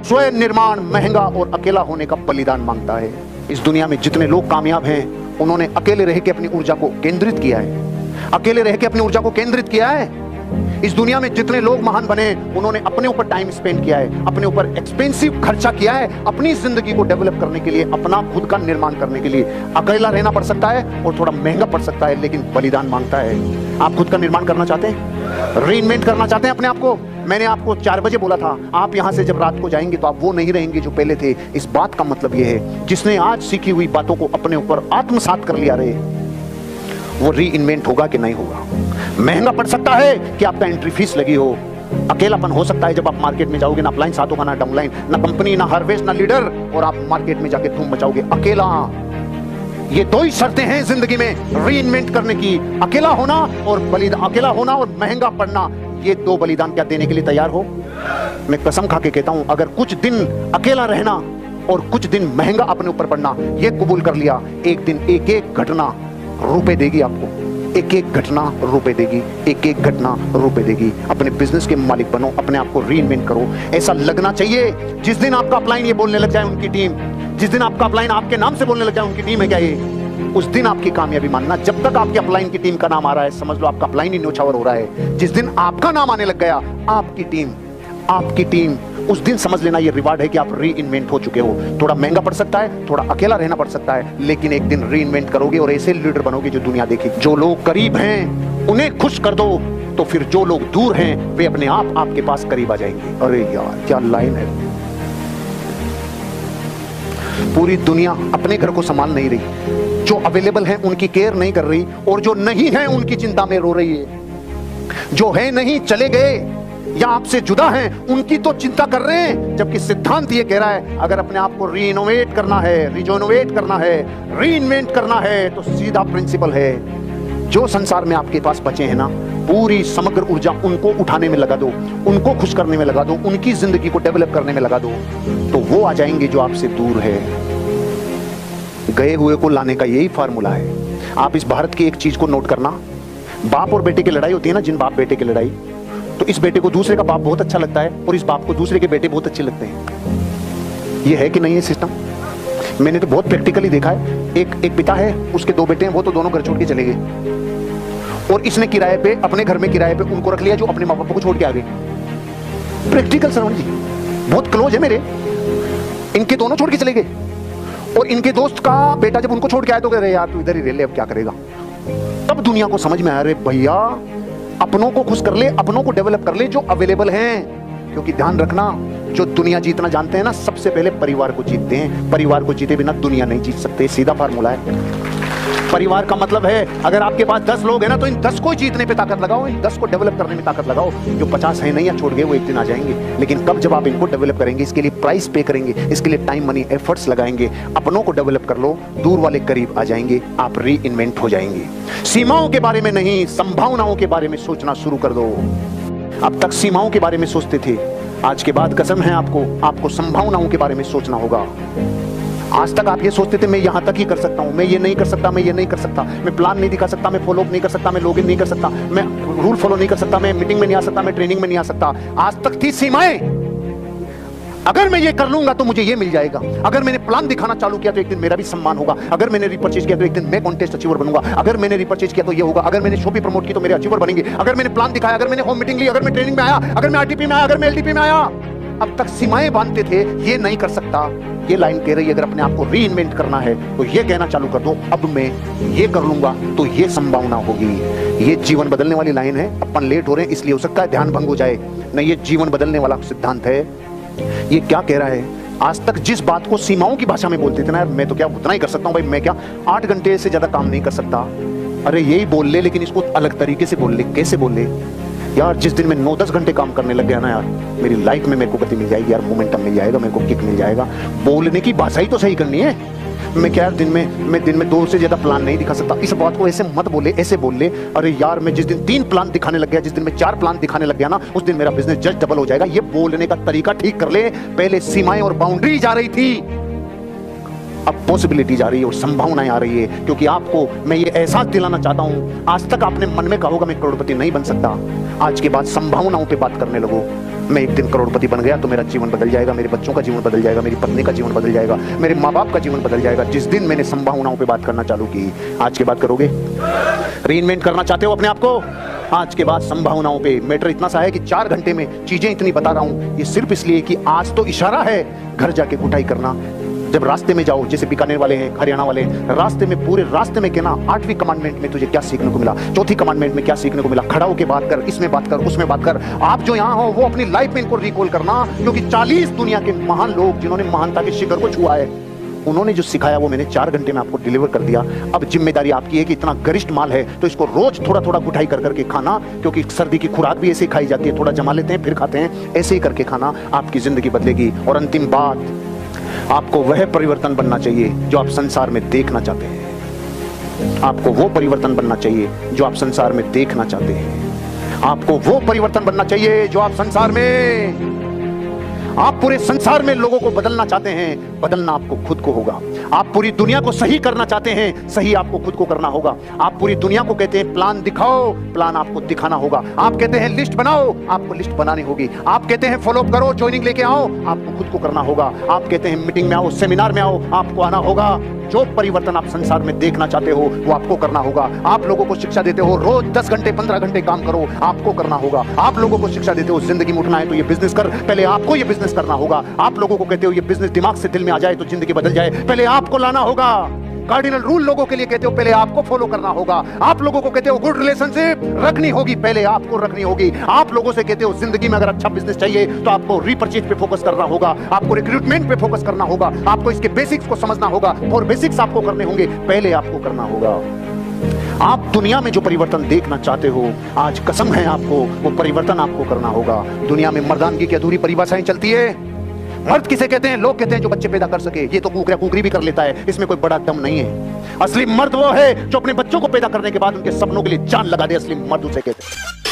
स्वयं निर्माण महंगा और अकेला होने का बलिदान मांगता है। इस दुनिया में जितने लोग कामयाब हैं उन्होंने अकेले रह के अपनी ऊर्जा को केंद्रित किया है, अकेले रह के अपनी ऊर्जा को केंद्रित किया है। इस दुनिया में जितने लोग महान बने उन्होंने अपने ऊपर टाइम स्पेंड किया है, अपने ऊपर एक्सपेंसिव खर्चा किया है, अपनी जिंदगी को डेवलप करने के लिए, अपना खुद का निर्माण करने के लिए। अकेला रहना पड़ सकता है और थोड़ा महंगा पड़ सकता है, लेकिन बलिदान मांगता है। आप खुद का निर्माण करना चाहते हैं, रीइन्वेंट करना चाहते हैं अपने आप को। मैंने आपको 4 बजे बोला था, आप यहां से जब रात को जाएंगे तो आप वो नहीं रहेंगे जो पहले थे। इस बात का मतलब ये है, जिसने आज सीखी हुई बातों को अपने ऊपर आत्मसात कर लिया रहे, वो रीइन्वेंट होगा कि नहीं होगा। महंगा पड़ सकता है कि आपका एंट्री फीस लगी हो, अकेलापन हो सकता है जब आप मार्केट में जाओगे, ना अपलाइन साथ होगा ना डाउनलाइन, ना कंपनी ना हार्वेस्ट ना लीडर, और आप मार्केट में जाके धूम मचाओगे अकेला। ये 2 ही शर्तें हैं जिंदगी में रीइन्वेंट करने की, अकेला होना और बलिदान, अकेला होना और महंगा पड़ना। ये 2 बलिदान क्या देने के लिए तैयार हो? मैं कसम खा के कहता हूं, अगर कुछ दिन अकेला रहना और कुछ दिन महंगा अपने ऊपर पड़ना ये कबूल कर लिया, एक दिन एक एक घटना रुपए देगी आपको, एक एक घटना रुपए देगी, एक एक घटना रुपए देगी। अपने बिजनेस के मालिक बनो, अपने आप को रीइन्वेंट करो। ऐसा लगना चाहिए जिस दिन आपका अपलाइन ये बोलने लग जाए उनकी टीम, जिस दिन आपका अपलाइन आपके नाम से बोलने लग जाए उनकी टीम है क्या ये, उस दिन आपकी कामयाबी मानना। जब तक आपके अपलाइन की टीम का नाम आ रहा है समझ लो आपका अपलाइन ही न्योछावर हो रहा है। जिस दिन आपका नाम आने लग गया, आपकी टीम, उस दिन समझ लेना ये रिवार्ड है कि आप रीइन्वेंट हो चुके हो। थोड़ा महंगा पड़ सकता है, थोड़ा अकेला रहना पड़ सकता है, लेकिन एक दिन रीइन्वेंट करोगे और ऐसे लीडर बनोगे जो दुनिया देखेगी। जो लोग करीब हैं उन्हें खुश कर दो, तो फिर जो लोग दूर हैं वे अपने आप आपके पास करीब आ जाएंगे। अरे यार क्या लाइन है। पूरी दुनिया अपने घर को संभाल नहीं रही, जो अवेलेबल हैं उनकी केयर नहीं कर रही, और जो नहीं है उनकी चिंता में रो रही है। जो है नहीं चले गए या आपसे जुदा हैं उनकी तो चिंता कर रहे हैं, जबकि सिद्धांत ये कह रहा है अगर अपने आप को रीइनोवेट करना है, रिजोनोवेट करना है, रीइन्वेंट करना है, तो सीधा प्रिंसिपल है, जो संसार में आपके पास बचे हैं ना, पूरी समग्र ऊर्जा उनको उठाने में लगा दो, उनको खुश करने में लगा दो, उनकी जिंदगी को डेवलप करने में लगा दो, तो वो आ जाएंगे जो आपसे दूर है। गए हुए को लाने का यही फार्मूला है। आप इस भारत की एक चीज को नोट करना, बाप और बेटे की लड़ाई होती है ना, जिन बाप बेटे की लड़ाई, तो इस बेटे को दूसरे का बाप बहुत अच्छा लगता है और इस बाप को दूसरे के बेटे बहुत अच्छे लगते हैं। ये है कि नहीं है सिस्टम? मैंने तो बहुत प्रैक्टिकली देखा है। एक पिता है, उसके 2 बेटे हैं, वो तो दोनों घर छोड़ के चले गए, और इसने किराए पे, अपने घर में किराए पे उनको रख लिया जो अपने माँ बाप को छोड़ के आ गए। प्रैक्टिकल श्रवण जी बहुत क्लोज है मेरे, इनके दोनों छोड़ के चले गए, और इनके दोस्त का बेटा जब उनको छोड़ के आया तो कह रहे यार तू इधर ही रह ले, अब क्या करेगा। तब दुनिया को समझ में आया, अरे भैया अपनों को खुश कर ले, अपनों को डेवलप कर ले जो अवेलेबल हैं। क्योंकि ध्यान रखना, जो दुनिया जीतना जानते हैं ना, सबसे पहले परिवार को जीतते हैं। परिवार को जीते बिना दुनिया नहीं जीत सकते, सीधा फार्मूला है। परिवार का मतलब है अगर आपके पास 10 लोग हैं ना, तो इन 10 को जीतने पे ताकत लगाओ, इन 10 को डेवलप करने में ताकत लगाओ। जो 50 है नहीं या छोड़ गए वो एक दिन आ जाएंगे, लेकिन कब, जब आप इनको डेवलप करेंगे, इसके लिए प्राइस पे करेंगे, इसके लिए टाइम मनी एफर्ट्स लगाएंगे, अपनों को डेवलप कर लो, दूर वाले करीब आ जाएंगे, आप रीइन्वेंट हो जाएंगे। सीमाओं के बारे में नहीं, संभावनाओं के बारे में सोचना शुरू कर दो। अब तक सीमाओं के बारे में सोचते थे, आज के बाद कसम है आपको संभावनाओं के बारे में सोचना होगा। आज तक आप ये सोचते थे मैं यहां तक ही कर सकता हूं, मैं ये नहीं कर सकता, मैं ये नहीं कर सकता, मैं प्लान नहीं दिखा सकता, मैं फॉलो अप नहीं कर सकता, मैं लॉगिन नहीं कर सकता, मैं रूल फॉलो नहीं कर सकता, मैं मीटिंग में नहीं आ सकता, मैं ट्रेनिंग में नहीं आ सकता। आज तक थी सीमाएं, अगर मैं ये कर लूंगा तो मुझे ये मिल जाएगा, अगर मैंने प्लान दिखाना चालू किया तो एक दिन मेरा भी सम्मान होगा, अगर मैंने रिपर्चेज किया तो एक दिन मैं कॉन्टेस्ट अचीवर बनूंगा, अगर मैंने रिपर्चेज किया तो ये होगा, अगर मैंने शो भी प्रमोट की तो मेरे अचीवर बनेंगे, अगर मैंने प्लान दिखाया, अगर मैंने होम मीटिंग ली, अगर मैं ट्रेनिंग में आया, अगर मैं आरटीपी में आया, अगर मैं एलडीपी में आया। अब तक सीमाएं बांधते थे, ये नहीं कर सकता। ये लाइन कह रही है अगर अपने आप को रीइन्वेंट करना है तो ये कहना चालू कर दो, अब मैं ये कर लूंगा तो ये संभावना होगी। ये जीवन बदलने वाली लाइन है। अपन लेट हो रहे हैं इसलिए हो सकता है ध्यान भंग हो जाए, नहीं ये जीवन बदलने वाला सिद्धांत है। ये क्या कह रहा है, आज तक जिस बात को सीमाओं की भाषा में बोलते थे ना, यार मैं तो क्या उतना ही कर सकता हूं भाई, मैं क्या 8 घंटे से ज्यादा काम नहीं कर सकता, अरे यही बोल ले, लेकिन इसको अलग तरीके से बोल ले। कैसे बोल ले यार, जिस दिन मैं 9-10 घंटे काम करने लग गया ना यार, मेरी लाइफ में मेरे को गति मिल जाएगी यार, मोमेंटम मिल जाएगा, मेरे को किक मिल जाएगा। बोलने की भाषा ही तो सही करनी है। मैं क्या दिन में 2 से ज्यादा प्लान नहीं दिखा सकता, इस बात को ऐसे मत बोले, ऐसे बोल ले, अरे यार मैं जिस दिन 3 प्लान दिखाने लग गया, जिस दिन मैं 4 प्लान दिखाने लग गया ना, उस दिन मेरा बिजनेस जस्ट डबल हो जाएगा। ये बोलने का तरीका ठीक कर ले। पहले सीमाएं और बाउंड्री जा रही थी, अब पॉसिबिलिटी जा रही है और संभावनाएं आ रही है। क्योंकि आपको मैं ये एहसास दिलाना चाहता हूं, आज तक आपने मन में कहा होगा मैं करोड़पति नहीं बन सकता, आज के बाद संभावनाओं पे बात करने लगो। मैं एक दिन करोड़पति बन गया तो मेरा जीवन बदल जाएगा, मेरे बच्चों का जीवन बदल जाएगा, मेरी पत्नी का जीवन बदल जाएगा, मेरे माँ बाप का जीवन बदल जाएगा। जिस दिन मैंने संभावनाओं पे बात करना चालू की, आज के बाद करोगे? रीइन्वेंट करना चाहते हो अपने आप को? आज के बाद संभावनाओं पे। मैटर इतना सा है कि 4 घंटे में चीजें इतनी बता रहा हूं, ये सिर्फ इसलिए कि आज तो इशारा है, घर जाके कुटाई करना। जब रास्ते में जाओ, जैसे बीकानेर वाले हैं, हरियाणा वाले हैं, रास्ते में, पूरे रास्ते में कहना 8वीं कमांडमेंट में तुझे क्या सीखने को मिला, 4थी कमांडमेंट में क्या सीखने को मिला, खड़ा होकर बात कर, इसमें बात कर, उसमें बात कर। आप जो यहाँ हो वो अपनी लाइफ में इनको रिकॉल करना, क्योंकि 40 दुनिया के महान लोग जिन्होंने महानता के शिखर को छुआ है, उन्होंने जो सिखाया वो मैंने 4 घंटे में आपको डिलीवर कर दिया। अब जिम्मेदारी आपकी है कि इतना गरिष्ठ माल है तो इसको रोज थोड़ा थोड़ा गुठाई कर करके खाना, क्योंकि सर्दी की खुराक भी ऐसे ही खाई जाती है, थोड़ा जमा लेते हैं फिर खाते हैं, ऐसे ही करके खाना, आपकी जिंदगी बदलेगी। और अंतिम बात, आपको वह परिवर्तन बनना चाहिए जो आप संसार में देखना चाहते हैं। आपको वो परिवर्तन बनना चाहिए जो आप संसार में देखना चाहते हैं। आपको वो परिवर्तन बनना चाहिए जो आप संसार में, आप पूरे संसार में लोगों को बदलना चाहते हैं, बदलना आपको खुद को होगा। आप पूरी दुनिया को सही करना चाहते हैं, सही आपको खुद को करना होगा। आप पूरी दुनिया को कहते हैं प्लान दिखाओ, प्लान आपको दिखाना होगा। आप कहते हैं लिस्ट बनाओ, आपको लिस्ट बनानी होगी। आप कहते हैं फॉलो अप करो, ज्वाइनिंग लेके आओ, आपको खुद को करना होगा। आप कहते हैं मीटिंग में आओ, सेमिनार में आओ, आपको आना होगा। जो परिवर्तन आप संसार में देखना चाहते हो वो आपको करना होगा। आप लोगों को शिक्षा देते हो रोज 10 घंटे 15 घंटे काम करो, आपको करना होगा। आप लोगों को शिक्षा देते हो जिंदगी में उठना है तो ये बिजनेस कर, पहले आपको ये बिजनेस करना होगा। आप लोगों को कहते हो ये बिजनेस दिमाग से दिल में आ जाए तो जिंदगी बदल जाए, पहले आपको लाना होगा। कार्डिनल रूल लोगों के लिए कहते हो पहले आपको फॉलो करना होगा। आप लोगों को कहते हो गुड रिलेशनशिप रखनी होगी, पहले आपको रखनी होगी। आप लोगों से कहते हो जिंदगी में अगर अच्छा बिजनेस चाहिए तो आपको रीपरचेज पे फोकस करना होगा, आपको रिक्रूटमेंट पे फोकस करना होगा, आपको इसके बेसिक्स को समझना होगा और बेसिक्स आपको करने होंगे, पहले आपको करना होगा। आप दुनिया में जो परिवर्तन देखना चाहते हो, आज कसम है आपको, वो परिवर्तन आपको करना होगा। दुनिया में मर्दानगी की अधूरी परिभाषाएं चलती है। मर्द किसे कहते हैं? लोग कहते हैं जो बच्चे पैदा कर सके, ये तो कुकरा कुकरी भी कर लेता है, इसमें कोई बड़ा दम नहीं है। असली मर्द वो है जो अपने बच्चों को पैदा करने के बाद उनके सपनों के लिए जान लगा दे, असली मर्द उसे कहते हैं।